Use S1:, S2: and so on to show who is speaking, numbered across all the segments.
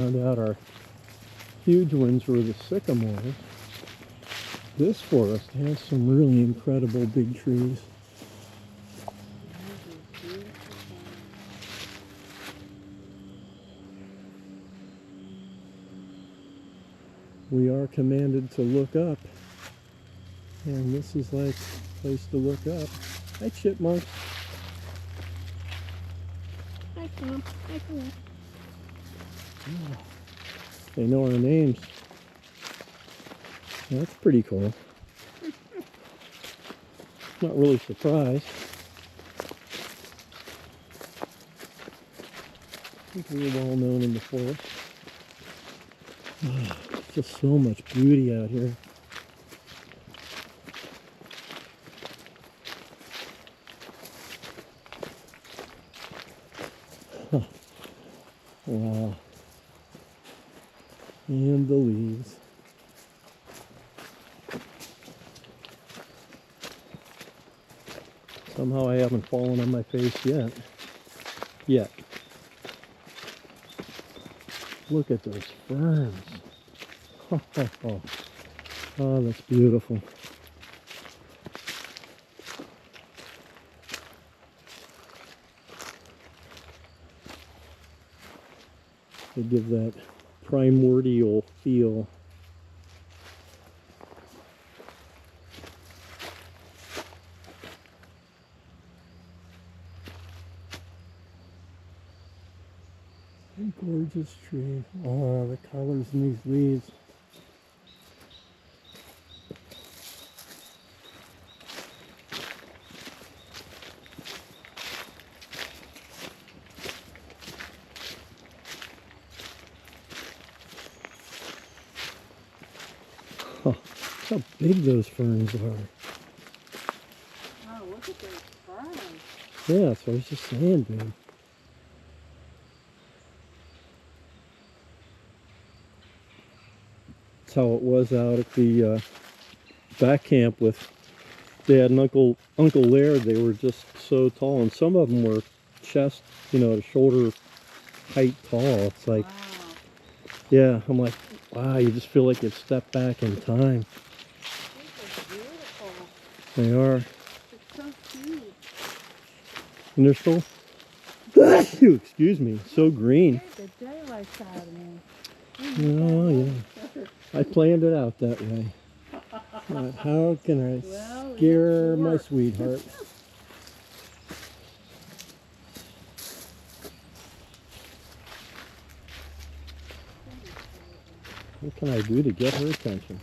S1: Found out our huge ones were the sycamores. This forest has some really incredible big trees. We are commanded to look up, and this is like a place to look up. Hi, chipmunks.
S2: Hi, Tom. Hi, Tom.
S1: Oh, they know our names. That's pretty cool. Not really surprised. I think we're well known in the forest. Oh, just so much beauty out here. Huh. Wow. And the leaves. Somehow I haven't fallen on my face yet. Look at those ferns. Oh, that's beautiful. They give that primordial feel. A gorgeous tree. Oh, the colors in these leaves. Oh, how big those ferns are.
S2: Oh, look at those ferns.
S1: Yeah, that's what I was just saying, babe. That's how it was out at the back camp with Dad and Uncle Laird. They were just so tall, and some of them were chest, to shoulder height tall. It's like,
S2: Wow.
S1: yeah, I'm like, wow, you just feel like you've stepped back in time.
S2: These are beautiful.
S1: They are.
S2: It's so cute.
S1: And they're so, excuse me, so green.
S2: Scared the daylights out of me.
S1: Oh, yeah. I planned it out that way. How can I
S2: Well,
S1: scare my
S2: worked.
S1: sweetheart? What can I do to get her attention?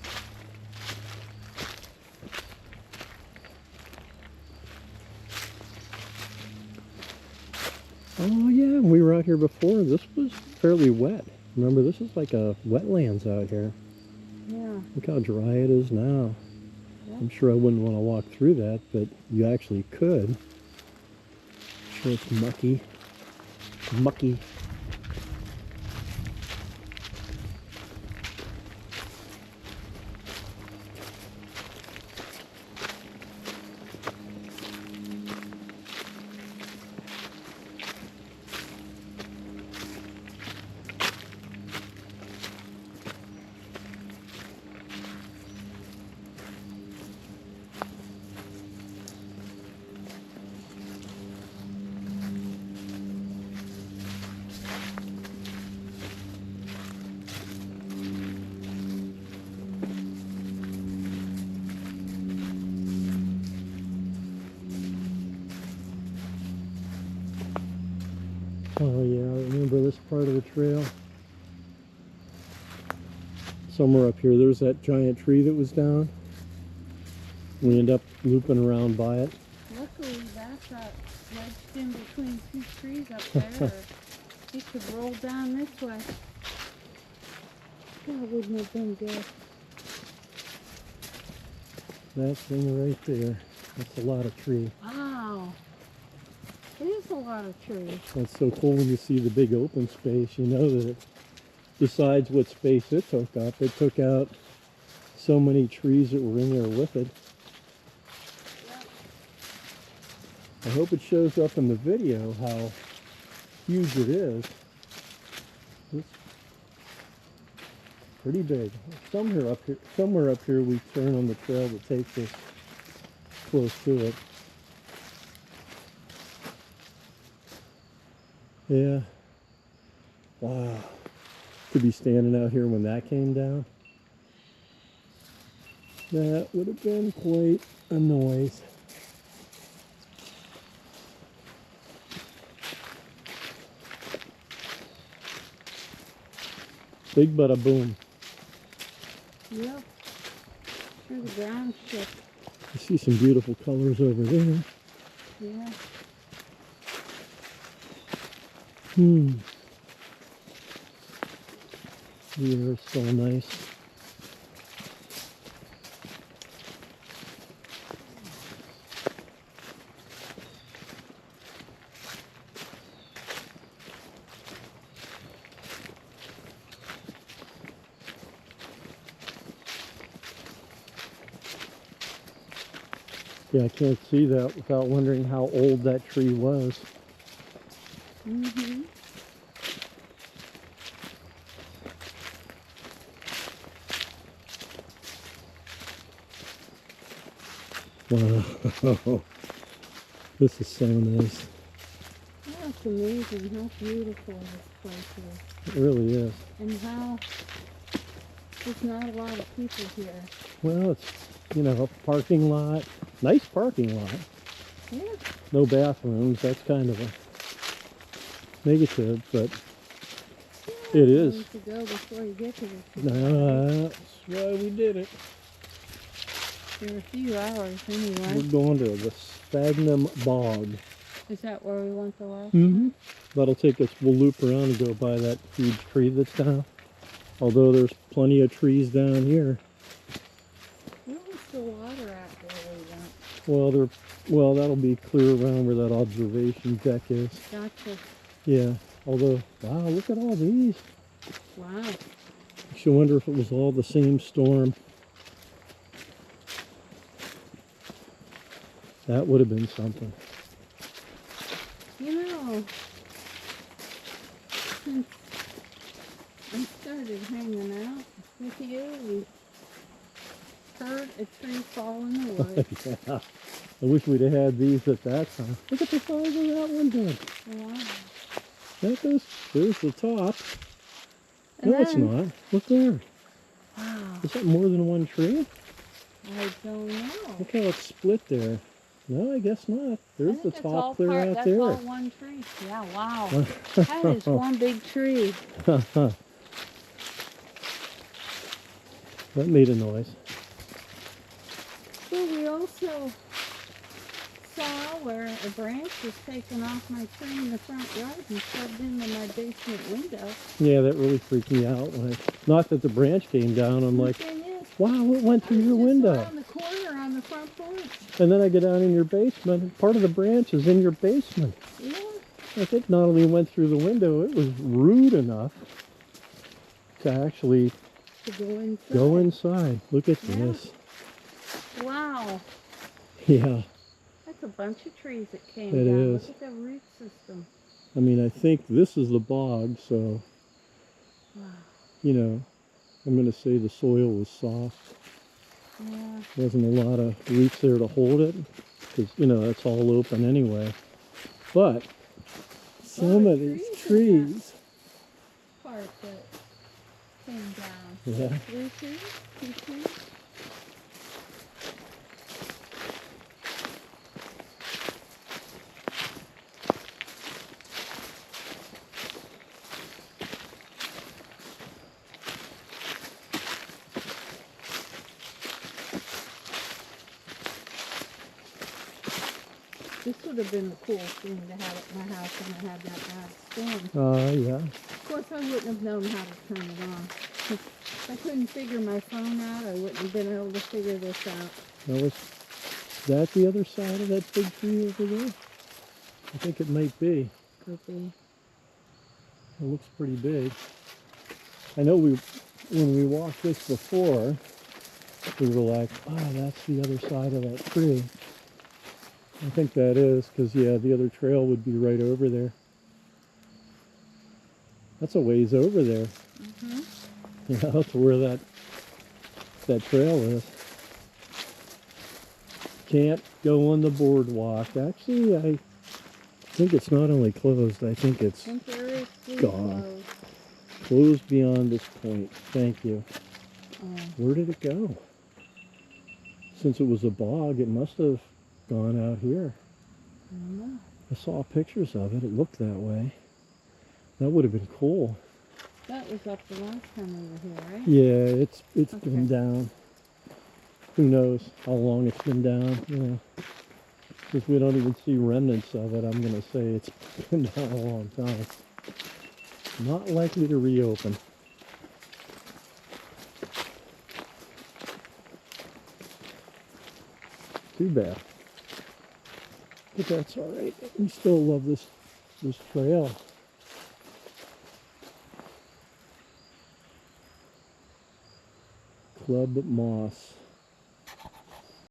S1: Oh yeah, we were out here before. This was fairly wet. Remember, this is like a wetlands out here.
S2: Yeah.
S1: Look how dry it is now.
S2: Yeah.
S1: I'm sure I wouldn't want to walk through that, but you actually could. Sure, it's mucky. Mucky. Oh yeah, I remember this part of the trail. Somewhere up here, there's that giant tree that was down. We end up looping around by it.
S2: Luckily, that's wedged in between two trees up there. You could roll down this way. That wouldn't have been good.
S1: That thing right there. That's a lot of tree.
S2: Wow. It is a lot of trees.
S1: That's so cool when you see the big open space. You know that it, besides what space it took up, it took out so many trees that were in there with it. I hope it shows up in the video how huge it is. This Pretty big. Somewhere up here we turn on the trail that takes us close to it. Yeah. Wow. To be standing out here when that came down. That would have been quite a noise. Big bada boom.
S2: Yep. Here's the ground shook.
S1: I see some beautiful colors over there.
S2: Yeah.
S1: The air is so nice. Yeah, I can't see that without wondering how old that tree was.
S2: Mm-hmm.
S1: Wow. This is so nice.
S2: That's amazing how beautiful this place is.
S1: It really is.
S2: And how there's not a lot of people here.
S1: Well, it's, you know, a parking lot. Nice parking lot.
S2: Yeah.
S1: No bathrooms. That's kind of a negative, but it is.
S2: You need to go before you get to this.
S1: That's why we did it.
S2: For a few hours anyway.
S1: We're going to the Sphagnum Bog.
S2: Is that where we went the last
S1: Mm-hmm. That'll take us, we'll loop around and go by that huge tree that's down. Although there's plenty of trees down here.
S2: Where was the water at where we went?
S1: Well, that'll be clear around where that observation deck is.
S2: Gotcha.
S1: Yeah. Although, wow, look at all these.
S2: Wow.
S1: I should wonder if it was all the same storm. That would have been something.
S2: You know, since I started hanging out with you, we heard a tree fall in the woods.
S1: Yeah. I wish we'd have had these at that time. Look at the size of that one, then.
S2: Wow.
S1: There's the top.
S2: And
S1: No, it's
S2: then-
S1: not. Look there.
S2: Wow.
S1: Is that more than one tree?
S2: I don't know.
S1: Look how it's split there. No, I guess not.
S2: I
S1: There's
S2: think
S1: the
S2: it's
S1: top
S2: all
S1: clear
S2: part,
S1: out
S2: that's
S1: there.
S2: all one tree. Yeah, wow. That is one big tree.
S1: That made a noise.
S2: Well, we also saw where a branch was taken off my tree in the front yard and shoved into my basement window.
S1: Yeah, that really freaked me out. Not that the branch came down. I'm like,
S2: The thing is,
S1: wow, it went
S2: I
S1: through
S2: was
S1: your
S2: just
S1: window.
S2: around the corner on the front porch.
S1: And then I get down in your basement. And part of the branch is in your basement.
S2: Yeah.
S1: I think not only went through the window, it was rude enough to actually
S2: To go inside.
S1: go inside. Look at
S2: Yeah.
S1: this.
S2: Wow.
S1: Yeah.
S2: That's a bunch of trees that came
S1: It
S2: down.
S1: is.
S2: Look at the root system.
S1: I mean, I think this is the bog, so,
S2: Wow.
S1: you know, I'm going to say the soil was soft.
S2: Yeah.
S1: Wasn't a lot of roots there to hold it, because, you know, it's all open anyway. But some of these trees,
S2: Part that came down.
S1: yeah,
S2: 3 trees? 2 trees? This would have been the cool thing to have at my house when I had that bad storm.
S1: yeah.
S2: Of course, I wouldn't have known how to turn it on. If I couldn't figure my phone out, I wouldn't have been able to figure this out.
S1: That the other side of that big tree over there? I think it might be.
S2: Could be.
S1: It looks pretty big. I know when we walked this before, we were like, oh, that's the other side of that tree. I think that is, because, yeah, the other trail would be right over there. That's a ways over there.
S2: Mm-hmm.
S1: you know, to where that trail is. Can't go on the boardwalk. Actually, I think it's not only closed, I think it's
S2: Temporarily
S1: gone.
S2: closed.
S1: closed beyond this point. Thank you.
S2: Oh,
S1: Where did it go? Since it was a bog, it must have gone out here.
S2: I don't know.
S1: I saw pictures of it. It looked that way. That would have been cool.
S2: That was up the last time we were here, right?
S1: Yeah, it's
S2: Okay.
S1: been down. Who knows how long it's been down? You know, since we don't even see remnants of it, I'm gonna say it's been down a long time. Not likely to reopen. Too bad. But that's all right. We still love this trail. Club Moss.